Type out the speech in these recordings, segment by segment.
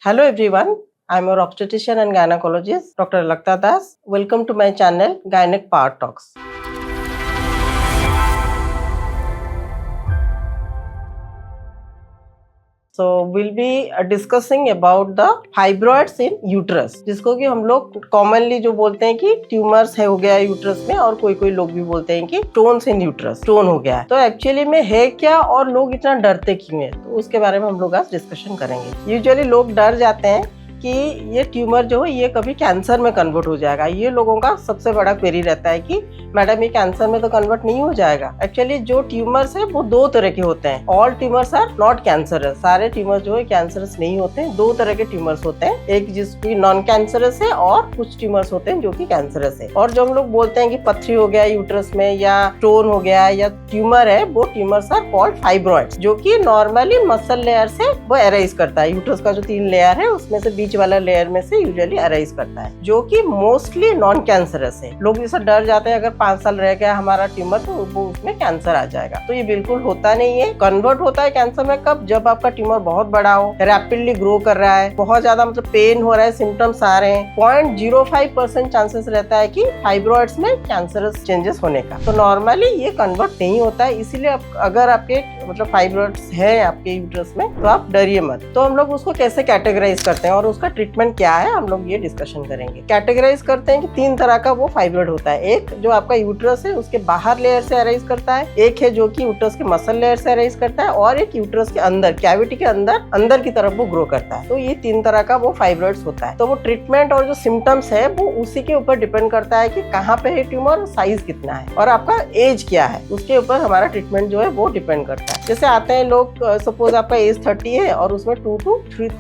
Hello everyone, I am your obstetrician and gynecologist Dr. Lakta Das. Welcome to my channel Gynec Power Talks. So we'll be discussing about the fibroids in uterus, जिसको कि हम लोग commonly जो बोलते हैं कि tumours है हो गया यूट्रस में, और कोई कोई लोग भी बोलते हैं कि स्टोन्स इन यूट्रस, स्टोन हो गया है। तो एक्चुअली में है क्या और लोग इतना डरते क्यों हैं, तो उसके बारे में हम लोग आज डिस्कशन करेंगे। यूजुअली लोग डर जाते हैं कि ये ट्यूमर जो है ये कभी कैंसर में कन्वर्ट हो जाएगा। ये लोगों का सबसे बड़ा क्वेरी रहता है कि मैडम ये कैंसर में तो कन्वर्ट नहीं हो जाएगा। एक्चुअली जो ट्यूमर्स है वो दो तरह के होते हैं। All tumours are not cancerous, सारे ट्यूमर्स जो है कैंसरस नहीं होते हैं। दो तरह के ट्यूमर्स होते हैं, एक जिसकी नॉन कैंसरस है और कुछ ट्यूमर्स होते हैं जो कि कैंसरस है। और जो हम लोग बोलते हैं कि पथरी हो गया यूट्रस में या स्टोन हो गया या ट्यूमर है, वो ट्यूमर्स आर कॉल्ड फाइब्रॉइड्स, जो कि नॉर्मली मसल लेयर से वो अराइज करता है। यूट्रस का जो 3 लेयर है उसमें से बीच वाला लेयर में से यूजुअली अराइज करता है, जो कि मोस्टली नॉन कैंसरस है। लोग जैसे डर जाते हैं अगर 5 साल रह गया हमारा ट्यूमर तो वो उसमें कैंसर आ जाएगा, तो ये बिल्कुल होता नहीं है। कन्वर्ट होता है कैंसर में कब, जब आपका ट्यूमर बहुत बड़ा हो, रैपिडली ग्रो कर रहा है, बहुत ज्यादा मतलब पेन हो रहा है, सिम्टम्स आ रहे हैं। 0.05% चांसेस रहता है कि फाइब्रॉइड्स में कैंसरस चेंजेस होने का। तो नॉर्मली ये कन्वर्ट नहीं होता है, इसीलिए अगर आपके मतलब फाइब्रॉइड्स है आपके यूट्रस में तो आप डरिए मत। तो हम लोग उसको कैसे कैटेगराइज करते हैं और उसका ट्रीटमेंट क्या है, हम लोग ये डिस्कशन करेंगे। कैटेगराइज करते हैं कि 3 तरह का वो फाइब्रॉइड होता है। एक जो आपका यूट्रस है उसके बाहर लेयर से अराइज करता है, एक है जो कि यूट्रस के मसल लेयर से अराइज करता है, और एक यूट्रस के अंदर कैविटी के अंदर की तरफ वो ग्रो करता है। तो ये 3 तरह का वो फाइब्रॉइड्स होता है। तो वो ट्रीटमेंट और जो सिम्टम्स है वो उसी के ऊपर डिपेंड करता है कि कहाँ पे है ट्यूमर, साइज कितना है और आपका एज क्या है, उसके ऊपर हमारा ट्रीटमेंट जो है वो डिपेंड करता है। जैसे आते हैं लोग, सपोज आपका एज 30 है और उसमें 2 to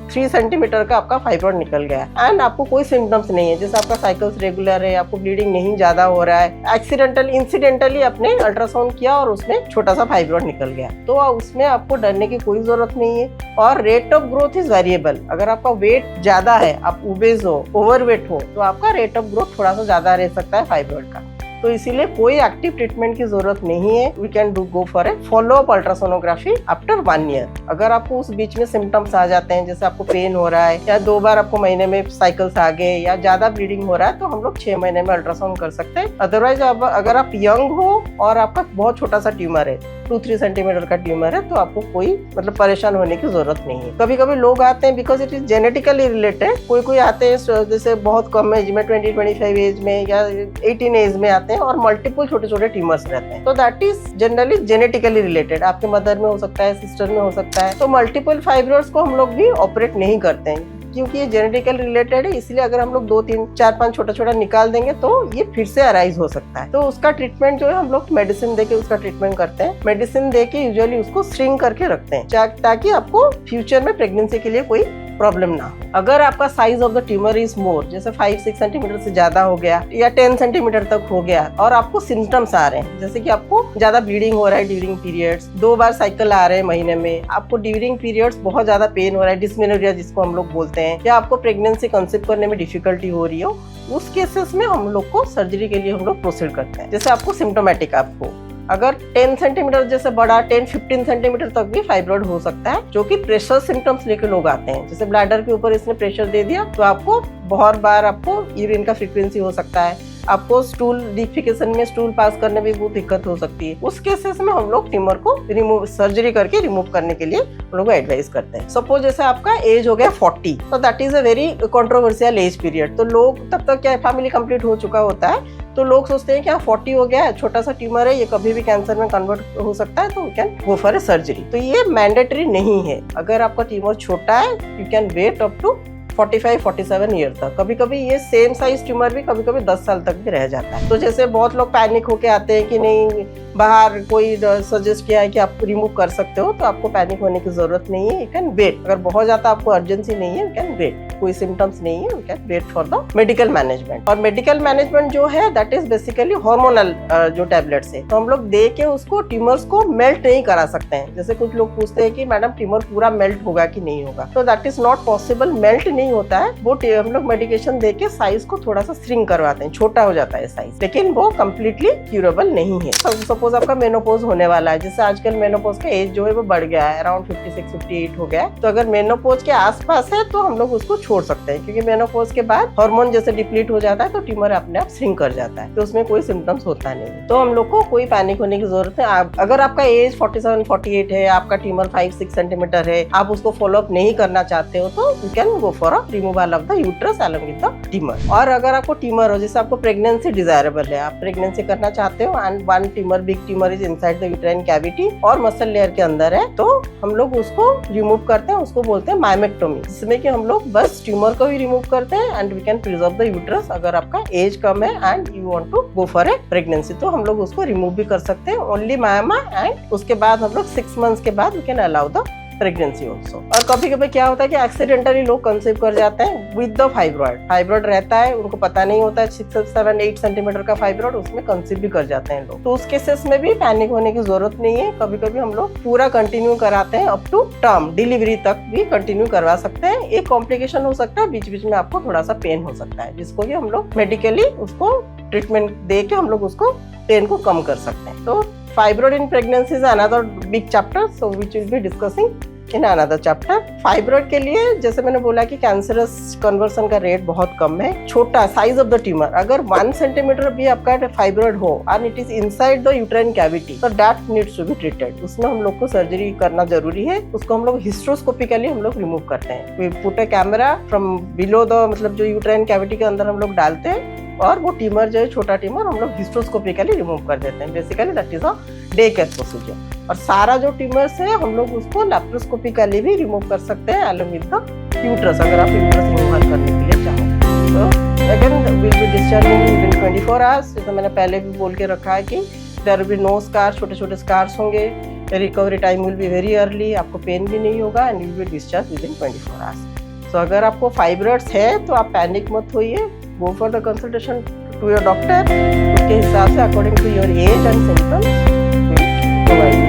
3 सेंटीमीटर का आपका फाइब्रॉइड निकल गया है एंड आपको कोई सिम्टम्स नहीं है, जैसे आपका साइकिल्स रेगुलर है, आपको ब्लीडिंग नहीं ज्यादा हो रहा है, इंसिडेंटली आपने अल्ट्रासाउंड किया और उसमें छोटा सा फाइब्रॉइड निकल गया, तो उसमें आपको डरने की कोई जरूरत नहीं है। और rate of growth is variable. अगर आपका वेट ज्यादा है, आप ओबेज हो, ओवरवेट हो, तो आपका रेट ऑफ ग्रोथ थोड़ा सा ज्यादा रह सकता है फाइब्रॉइड का। तो इसीलिए कोई एक्टिव ट्रीटमेंट की जरूरत नहीं है। We can go for a follow up ultrasonography after 1 year. अगर आपको उस बीच में सिम्टम्स आ जाते हैं, जैसे आपको पेन हो रहा है या 2 बार आपको महीने में साइकिल्स आ गए या ज्यादा ब्लीडिंग हो रहा है, तो हम लोग 6 महीने में अल्ट्रासाउंड कर सकते हैं। अदरवाइज अगर आप यंग हो और आपका बहुत छोटा सा ट्यूमर है, 2-3 सेंटीमीटर का ट्यूमर है, तो आपको कोई मतलब परेशान होने की जरूरत नहीं है। कभी कभी लोग आते हैं because it is genetically related. कोई आते हैं जैसे बहुत कम एज में, 20-25 एज में या 18 एज में आते हैं और मल्टीपल छोटे छोटे ट्यूमर्स रहते हैं। तो that is generally genetically related. आपके मदर में हो सकता है, सिस्टर में हो सकता है। तो मल्टीपल फाइब्रॉइड्स को हम लोग भी ऑपरेट नहीं करते हैं क्योंकि ये जेनेटिकल रिलेटेड है। इसलिए अगर हम लोग 2, 3, 4, 5 छोटा निकाल देंगे तो ये फिर से अराइज हो सकता है। तो उसका ट्रीटमेंट जो है हम लोग मेडिसिन देके उसका ट्रीटमेंट करते हैं। मेडिसिन देके यूजुअली उसको श्रिंक करके रखते हैं ताकि आपको फ्यूचर में प्रेगनेंसी के लिए कोई प्रॉब्लम ना हो। अगर आपका size of the tumour is more, जैसे 5-6 सेंटीमीटर से ज्यादा हो गया या 10 सेंटीमीटर तक हो गया और आपको सिम्टम्स आ रहे हैं, जैसे कि आपको ज्यादा ब्लीडिंग हो रहा है ड्यूरिंग पीरियड्स, 2 बार साइकिल आ रहे हैं महीने में, आपको ड्यूरिंग पीरियड्स बहुत ज्यादा पेन हो रहा है, डिस्मेनोरिया जिसको हम लोग बोलते हैं, या आपको प्रेगनेंसी कंसीव करने में डिफिकल्टी हो रही हो, उस केसेस में हम लोग को सर्जरी के लिए हम लोग प्रोसीड करते हैं। जैसे आपको सिम्टोमेटिक, आपको अगर 10 सेंटीमीटर जैसे बड़ा 10-15 सेंटीमीटर तक भी फाइब्रॉइड हो सकता है, जो कि प्रेशर सिम्टम्स लेके लोग आते हैं। जैसे ब्लैडर के ऊपर इसने प्रेशर दे दिया तो आपको बहुत बार आपको यूरिन का फ्रीक्वेंसी हो सकता है, आपको स्टूल डिफिकेशन में स्टूल पास करने में बहुत दिक्कत हो सकती है। उस केसेस में हम लोग ट्यूमर को सर्जरी करके रिमूव करने के लिए हम लोग एडवाइस करते हैं। सपोज जैसे आपका एज हो गया 40, तो that is a very controversial age period. तो लोग तब तक क्या फैमिली कंप्लीट हो चुका होता है, तो लोग सोचते हैं कि 40 हो गया है, छोटा सा ट्यूमर है, ये कभी भी कैंसर में कन्वर्ट हो सकता है, तो we can go for a surgery. तो ये मैंडेटरी नहीं है। अगर आपका ट्यूमर छोटा है, you can wait up to 45-47 year तक। कभी कभी ये सेम साइज ट्यूमर भी कभी कभी 10 साल तक भी रह जाता है। तो जैसे बहुत लोग पैनिक होके आते हैं कि नहीं, बाहर कोई सजेस्ट किया है कि आप रिमूव कर सकते हो, तो आपको पैनिक होने की जरूरत नहीं है। You can wait. अगर बहुत ज्यादा आपको अर्जेंसी नहीं है, यू कैन वेट। कोई सिम्टम्स नहीं है, you can wait for the medical management. और मेडिकल मैनेजमेंट जो है दैट इज बेसिकली हार्मोनल जो टैबलेट्स है, तो हम लोग दे के उसको ट्यूमर्स को मेल्ट नहीं करा सकते हैं। जैसे कुछ लोग पूछते हैं कि मैडम ट्यूमर पूरा मेल्ट होगा कि नहीं होगा, तो that is not possible. Melt नहीं नहीं होता है, वो हम लोग मेडिकेशन देके साइज को थोड़ा सा श्रिंक करवाते हैं, छोटा हो जाता है साइज, लेकिन वो कम्प्लीटली क्यूरेबल नहीं है। सपोज आपका मेनोपॉज होने वाला है, जैसे आजकल मेनोपॉज का एज जो है वो बढ़ गया है, अराउंड 56-58 हो गया है, तो अगर मेनोपॉज के आसपास है तो हम लोग उसको छोड़ सकते हैं, क्योंकि मेनोपॉज के बाद हार्मोन जैसे डिप्लीट हो जाता है तो ट्यूमर अपने आप श्रिंक कर जाता है, तो उसमें कोई सिम्टम्स होता नहीं। तो हम लोग को कोई पैनिक होने की जरूरत है। अगर आपका एज 47-48 है, आपका ट्यूमर 5-6 सेंटीमीटर है, आप उसको फॉलो अप नहीं करना चाहते हो तो you can go for a removal of the uterus along with the tumour. और अगर आपको ट्यूमर हो, जैसे आपको प्रेगनेंसी डिजायरेबल है, आप प्रेगनेंसी करना चाहते हो and one tumour, big tumour is inside the uterine cavity और मसल लेयर के अंदर है, तो हम लोग उसको रिमूव करते हैं, उसको बोलते हैं माइमेक्टोमी, जिसमें कि हम लोग बस ट्यूमर को ही रिमूव करते हैं and we can preserve the uterus. अगर आपका एज कम है and you want to go for a pregnancy तो हम लोग उसको रिमूव भी कर सकते हैं, ओनली मायमा, एंड उसके बाद हम लोग 6 मंथ्स के बाद we can allow the pregnancy also. और कभी कभी क्या होता है कि एक्सीडेंटली लोग कंसीव कर जाते हैं विद द फाइब्रॉइड रहता है, उनको पता नहीं होता है, 6-7-8 सेंटीमीटर का फाइब्रॉइड, उसमें कंसीव भी कर जाते हैं लोग। तो उस केसेस में भी पैनिक होने की जरूरत नहीं है। कभी कभी हम लोग पूरा कंटिन्यू कराते हैं, अप टू टर्म डिलीवरी तक भी कंटिन्यू करवा सकते हैं। एक कॉम्प्लिकेशन हो सकता है, बीच बीच में आपको थोड़ा सा पेन हो सकता है, जिसको भी हम लोग मेडिकली उसको ट्रीटमेंट दे के हम लोग उसको पेन को कम कर सकते हैं। तो fibroid in pregnancy is another big chapter, so which will be discussing in another chapter. Fibroid के लिए जैसे मैंने बोला कि कैंसरस कन्वर्सन का रेट बहुत कम है। छोटा साइज ऑफ द ट्यूमर, अगर 1 सेंटीमीटर भी आपका फाइब्रॉइड हो and it is inside the uterine cavity, तो that needs to be treated. उसमें हम लोग को सर्जरी करना जरूरी है, उसको हम लोग हिस्ट्रोस्कोपिकली हम लोग रिमूव करते हैं। We put a camera from below the, मतलब जो यूट्राइन कैविटी के अंदर हम लोग डालते हैं और वो ट्यूमर जो है, छोटा ट्यूमर, हम लोग हिस्ट्रोस्कोपिकली रिमूव कर देते हैं। Basically that is a day care procedure. और सारा जो ट्यूमर्स है हम लोग उसको लैप्रोस्कोपिकली भी रिमूव कर सकते हैं अलोंग विद द यूट्रस, अगर आप यूट्रस रिमूवल करने के लिए चाहो तो। Again will be discharging within 24 hours. जैसे मैंने पहले भी बोल के रखा है कि there will be no scar, छोटे छोटे स्कार्स होंगे, recovery time will be very early, आपको पेन भी नहीं होगा and you will be discharge within 24 hours. So अगर आपको फाइब्रॉइड्स है तो आप पैनिक मत होइए, go for the consultation to your doctor, उसके हिसाब से according to your age and symptoms provide